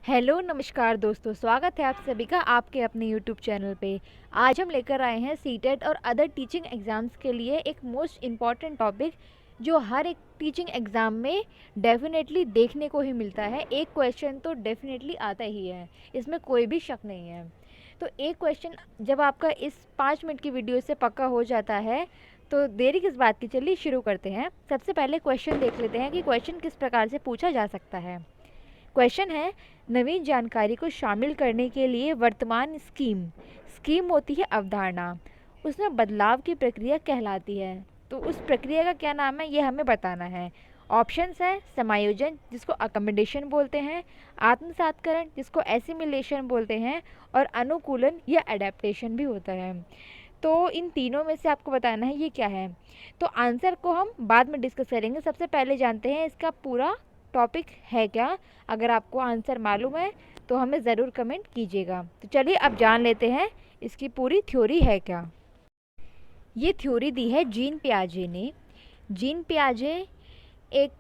Hello नमस्कार दोस्तों, स्वागत है आप सभी का आपके अपने यूट्यूब चैनल पे। आज हम लेकर आए हैं सीटेट और अदर टीचिंग एग्ज़ाम्स के लिए एक मोस्ट इम्पॉर्टेंट टॉपिक जो हर एक टीचिंग एग्ज़ाम में डेफिनेटली देखने को ही मिलता है। एक क्वेश्चन तो डेफिनेटली आता ही है, इसमें कोई भी शक नहीं है। तो एक क्वेश्चन जब आपका इस 5 मिनट की वीडियो से पक्का हो जाता है तो देरी किस बात की, चलिए शुरू करते हैं। सबसे पहले क्वेश्चन देख लेते हैं कि क्वेश्चन किस प्रकार से पूछा जा सकता है। क्वेश्चन है, नवीन जानकारी को शामिल करने के लिए वर्तमान स्कीम स्कीम होती है अवधारणा, उसमें बदलाव की प्रक्रिया कहलाती है। तो उस प्रक्रिया का क्या नाम है, ये हमें बताना है। ऑप्शंस है समायोजन, जिसको अकोमोडेशन बोलते हैं, आत्मसातकरण, जिसको एसिमिलेशन बोलते हैं, और अनुकूलन या एडेप्टेशन भी होता है। तो इन तीनों में से आपको बताना है ये क्या है। तो आंसर को हम बाद में डिस्कस करेंगे। सबसे पहले जानते हैं इसका पूरा टॉपिक है क्या। अगर आपको आंसर मालूम है तो हमें ज़रूर कमेंट कीजिएगा। तो चलिए अब जान लेते हैं इसकी पूरी थ्योरी है क्या। ये थ्योरी दी है जीन पियाजे ने। जीन पियाजे एक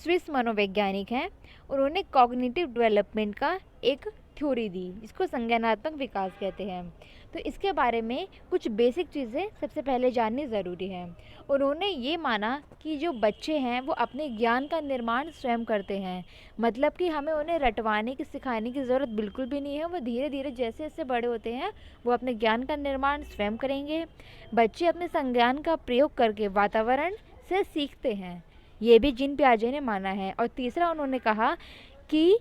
स्विस मनोवैज्ञानिक हैं। उन्होंने कॉग्निटिव डेवलपमेंट का एक थ्योरी दी, जिसको संज्ञानात्मक विकास कहते हैं। तो इसके बारे में कुछ बेसिक चीज़ें सबसे पहले जाननी ज़रूरी है। उन्होंने ये माना कि जो बच्चे हैं वो अपने ज्ञान का निर्माण स्वयं करते हैं, मतलब कि हमें उन्हें रटवाने की सिखाने की ज़रूरत बिल्कुल भी नहीं है। वो धीरे धीरे जैसे जैसे बड़े होते हैं वो अपने ज्ञान का निर्माण स्वयं करेंगे। बच्चे अपने संज्ञान का प्रयोग करके वातावरण से सीखते हैं, ये भी जीन पियाजे ने माना है। और तीसरा उन्होंने कहा कि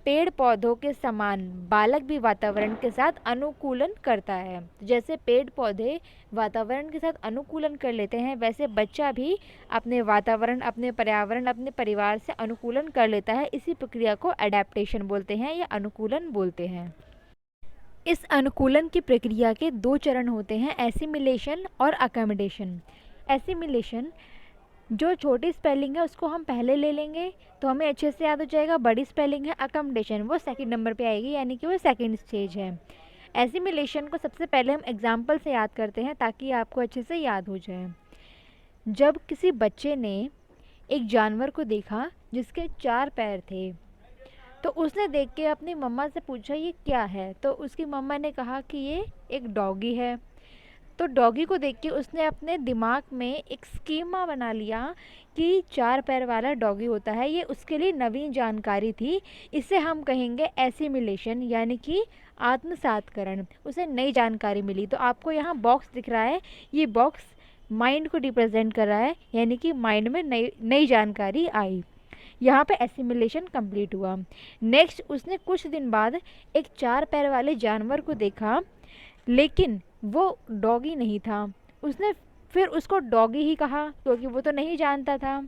पेड़ पौधों के समान बालक भी वातावरण के साथ अनुकूलन करता है। जैसे पेड़ पौधे वातावरण के साथ अनुकूलन कर लेते हैं, वैसे बच्चा भी अपने वातावरण, अपने पर्यावरण, अपने परिवार से अनुकूलन कर लेता है। इसी प्रक्रिया को एडेप्टेशन बोलते हैं या अनुकूलन बोलते हैं। इस अनुकूलन की प्रक्रिया के 2 चरण होते हैं, एसिमिलेशन और अकोमोडेशन। एसिमिलेशन जो छोटी स्पेलिंग है उसको हम पहले ले लेंगे तो हमें अच्छे से याद हो जाएगा। बड़ी स्पेलिंग है अकोमोडेशन, वो सेकंड नंबर पे आएगी, यानी कि वो सेकंड स्टेज है। एसिमिलेशन को सबसे पहले हम एग्जाम्पल से याद करते हैं ताकि आपको अच्छे से याद हो जाए। जब किसी बच्चे ने एक जानवर को देखा जिसके 4 पैर थे, तो उसने देख के अपनी मम्मा से पूछा ये क्या है। तो उसकी मम्मा ने कहा कि ये एक डॉगी है। तो डॉगी को देख के उसने अपने दिमाग में एक स्कीमा बना लिया कि 4 पैर वाला डॉगी होता है। ये उसके लिए नवीन जानकारी थी। इसे हम कहेंगे एसिमिलेशन, यानी कि आत्मसातकरण। उसे नई जानकारी मिली। तो आपको यहाँ बॉक्स दिख रहा है, ये बॉक्स माइंड को रिप्रेजेंट कर रहा है, यानी कि माइंड में नई नई जानकारी आई। यहाँ पे एसिमिलेशन कंप्लीट हुआ। नेक्स्ट उसने कुछ दिन बाद एक 4 पैर वाले जानवर को देखा, लेकिन वो डॉगी नहीं था। उसने फिर उसको डॉगी ही कहा क्योंकि वो तो नहीं जानता था।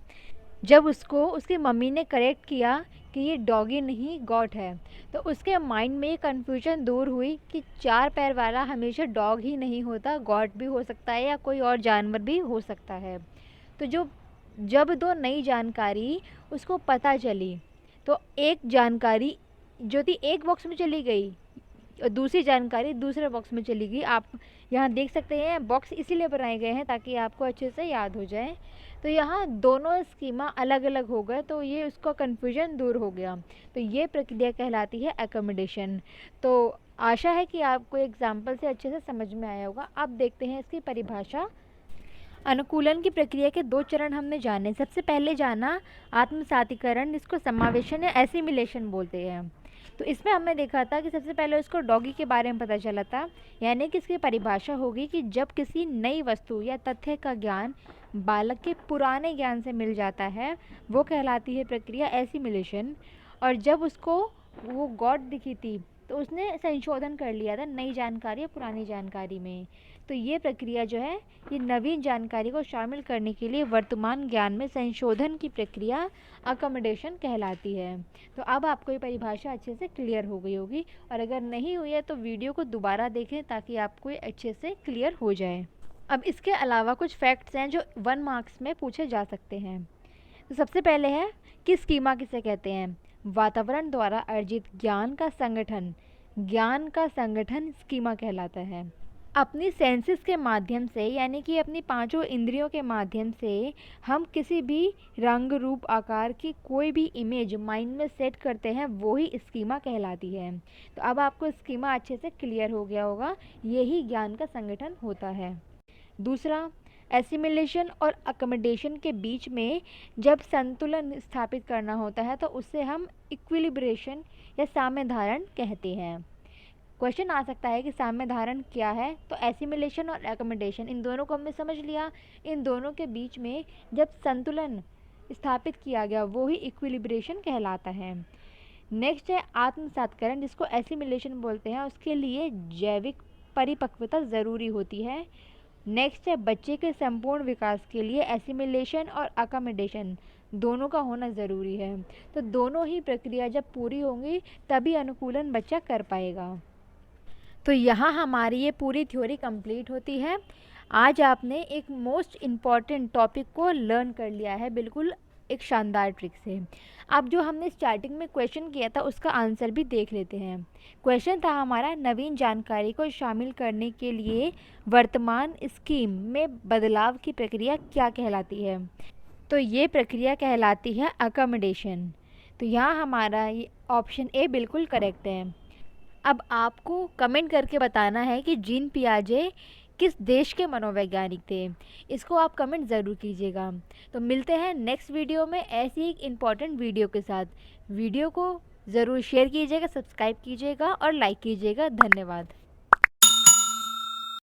जब उसको उसकी मम्मी ने करेक्ट किया कि ये डॉगी नहीं गॉट है, तो उसके माइंड में ये कन्फ्यूजन दूर हुई कि 4 पैर वाला हमेशा डॉग ही नहीं होता, गॉट भी हो सकता है या कोई और जानवर भी हो सकता है। तो जब 2 नई जानकारी उसको पता चली, तो एक जानकारी जो थी एक बॉक्स में चली गई और दूसरी जानकारी दूसरे बॉक्स में चली गई। आप यहाँ देख सकते हैं बॉक्स इसीलिए बनाए गए हैं ताकि आपको अच्छे से याद हो जाए। तो यहाँ दोनों स्कीमा अलग अलग हो गए, तो ये उसका कन्फ्यूजन दूर हो गया। तो ये प्रक्रिया कहलाती है एकोमोडेशन। तो आशा है कि आपको एग्जाम्पल से अच्छे से समझ में आया होगा। अब देखते हैं इसकी परिभाषा। अनुकूलन की प्रक्रिया के 2 चरण हमने जाने। सबसे पहले जाना आत्मसातीकरण, जिसको समावेशन या एसिमिलेशन बोलते हैं। तो इसमें हमने देखा था कि सबसे पहले उसको डॉगी के बारे में पता चला था, यानी कि इसकी परिभाषा होगी कि जब किसी नई वस्तु या तथ्य का ज्ञान बालक के पुराने ज्ञान से मिल जाता है, वो कहलाती है प्रक्रिया एसिमिलेशन। और जब उसको वो गॉड दिखी थी तो उसने संशोधन कर लिया था नई जानकारी या पुरानी जानकारी में। तो ये प्रक्रिया जो है, ये नवीन जानकारी को शामिल करने के लिए वर्तमान ज्ञान में संशोधन की प्रक्रिया अकोमोडेशन कहलाती है। तो अब आपको ये परिभाषा अच्छे से क्लियर हो गई होगी, और अगर नहीं हुई है तो वीडियो को दोबारा देखें ताकि आपको ये अच्छे से क्लियर हो जाए। अब इसके अलावा कुछ फैक्ट्स हैं जो 1 मार्क्स में पूछे जा सकते हैं। तो सबसे पहले है कि स्कीमा किसे कहते हैं। वातावरण द्वारा अर्जित ज्ञान का संगठन स्कीमा कहलाता है। अपनी सेंसेस के माध्यम से, यानी कि अपनी पांचों इंद्रियों के माध्यम से हम किसी भी रंग रूप आकार की कोई भी इमेज माइंड में सेट करते हैं, वो ही स्कीमा कहलाती है। तो अब आपको स्कीमा अच्छे से क्लियर हो गया होगा, यही ज्ञान का संगठन होता है। दूसरा, एसिमिलेशन और अकोमोडेशन के बीच में जब संतुलन स्थापित करना होता है तो उससे हम इक्विलिब्रेशन या साम्य धारण कहते हैं। क्वेश्चन आ सकता है कि साम्य धारण क्या है, तो एसिमिलेशन और एकोमोडेशन इन दोनों को हमने समझ लिया। इन दोनों के बीच में जब संतुलन स्थापित किया गया वो ही इक्विलिब्रेशन कहलाता है। नेक्स्ट है आत्मसात्करण, जिसको एसिमिलेशन बोलते हैं, उसके लिए जैविक परिपक्वता ज़रूरी होती है। नेक्स्ट है बच्चे के संपूर्ण विकास के लिए एसिमिलेशन और अकोमोडेशन दोनों का होना ज़रूरी है। तो दोनों ही प्रक्रिया जब पूरी होंगी तभी अनुकूलन बच्चा कर पाएगा। तो यहाँ हमारी ये पूरी थ्योरी कंप्लीट होती है। आज आपने एक मोस्ट इम्पॉर्टेंट टॉपिक को लर्न कर लिया है, बिल्कुल एक शानदार ट्रिक से। अब जो हमने स्टार्टिंग में क्वेश्चन किया था उसका आंसर भी देख लेते हैं। क्वेश्चन था हमारा, नवीन जानकारी को शामिल करने के लिए वर्तमान स्कीम में बदलाव की प्रक्रिया क्या कहलाती है? तो ये प्रक्रिया कहलाती है अकोमोडेशन। तो यहाँ हमारा ये ऑप्शन ए बिल्कुल करेक्ट है। अब आपको कमेंट करके बताना है कि जीन पियाजे किस देश के मनोवैज्ञानिक थे। इसको आप कमेंट ज़रूर कीजिएगा। तो मिलते हैं नेक्स्ट वीडियो में ऐसी एक इम्पॉर्टेंट वीडियो के साथ। वीडियो को ज़रूर शेयर कीजिएगा, सब्सक्राइब कीजिएगा और लाइक कीजिएगा। धन्यवाद।